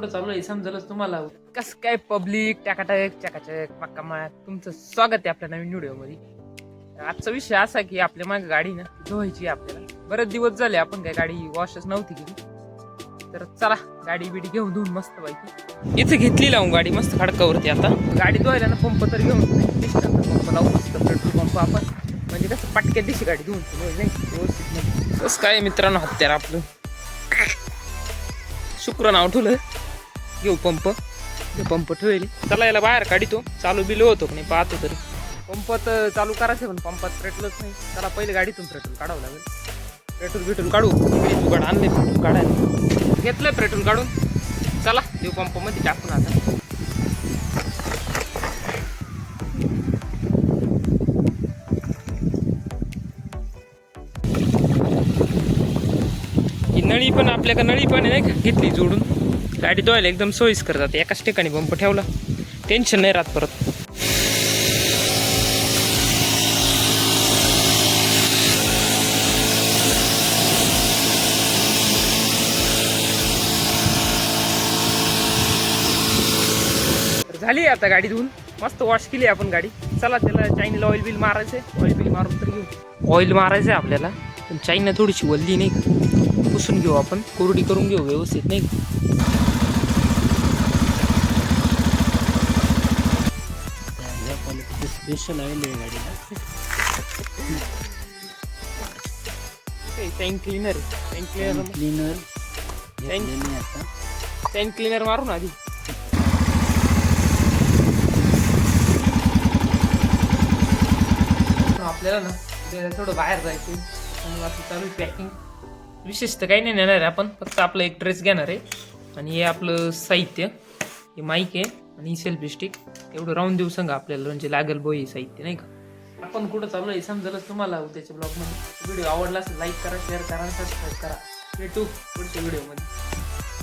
कुठं चालू आहे समजेलच तुम्हाला. कस काय पब्लिक टाकाटक चकाचक पक्का माळ्यात तुमचं स्वागत आहे आपल्या नवीन व्हिडिओ मध्ये. आजचा विषय असा की आपल्या मागे गाडी ना धुवायची आपल्याला. बरेच दिवस झाले आपण काय गाडी वॉशच नव्हती केली, तर चला गाडी बिडी घेऊन धुवून मस्त पाहिजे. इथे घेतली लावून गाडी मस्त खडकावरती. आता गाडी धुवायला ना पंप तर घेऊन पंप लावून मस्त पेट्रोल पंप आपण, म्हणजे कसं पटक्यात दिशी गाडी धुवून नाही व्यवस्थित नाही. कसं काय मित्रांनो हत्यार आपलं शुक्र नाव ठेवलं. घेऊ पंप, पंप ठेवले. चला याला बाहेर काढितो. चालू बिलो होतो पण पाहतो तरी. पंप तर चालू करायचं पण पंपात पेट्रोलच नाही. त्याला पहिले गाडीतून पेट्रोल काढावं लागेल. पेट्रोल काढू. जुगाड आणले पेट्रोल काढायला. घेतलंय पेट्रोल काढून. चला देऊ पंप मध्ये टाकून आता. ही नळी पण आपल्याकडे नळी पण आहे नाही का घेतली जोडून. गाडी धुवायला एकदम सोयीस्कर जाते. एकाच ठिकाणी पंप ठेवला टेन्शन नाही राहत परत. झाली आता गाडी धुवून मस्त वॉश केली आपण गाडी. चला त्याला चायनीला ऑइल बिल मारायचंय. ऑइल बिल मारून तर घेऊ. ऑइल मारायचंय आपल्याला पण चायना थोडीशी वल्ली नाही का, पुसून घेऊ आपण. कोरडी करून घेऊ व्यवस्थित नाही का. स्पेशल ऑइल आहे गाडीला. चैन क्लीनर क्लीनर चैन क्लीनर मारू ना आधी. आपल्याला ना थोडं बाहेर जायचं आणि आपली चालू पॅकिंग. विशेष तर काही नाही नेणार आहे आपण, फक्त आपलं एक ड्रेस घेणार आहे आणि हे आपलं साहित्य. हे माईक आहे आणि ही सेल्फी स्टिक. एवढं राहून देऊ सांगा आपल्याला, म्हणजे लागेल बोई साहित्य नाही का. आपण कुठं चालू आहे समजेलच तुम्हाला त्याच्या ब्लॉगमध्ये. व्हिडिओ आवडला असेल लाईक करा, शेअर करा, सबस्क्राईब करा. भेटू पुढच्या व्हिडिओमध्ये.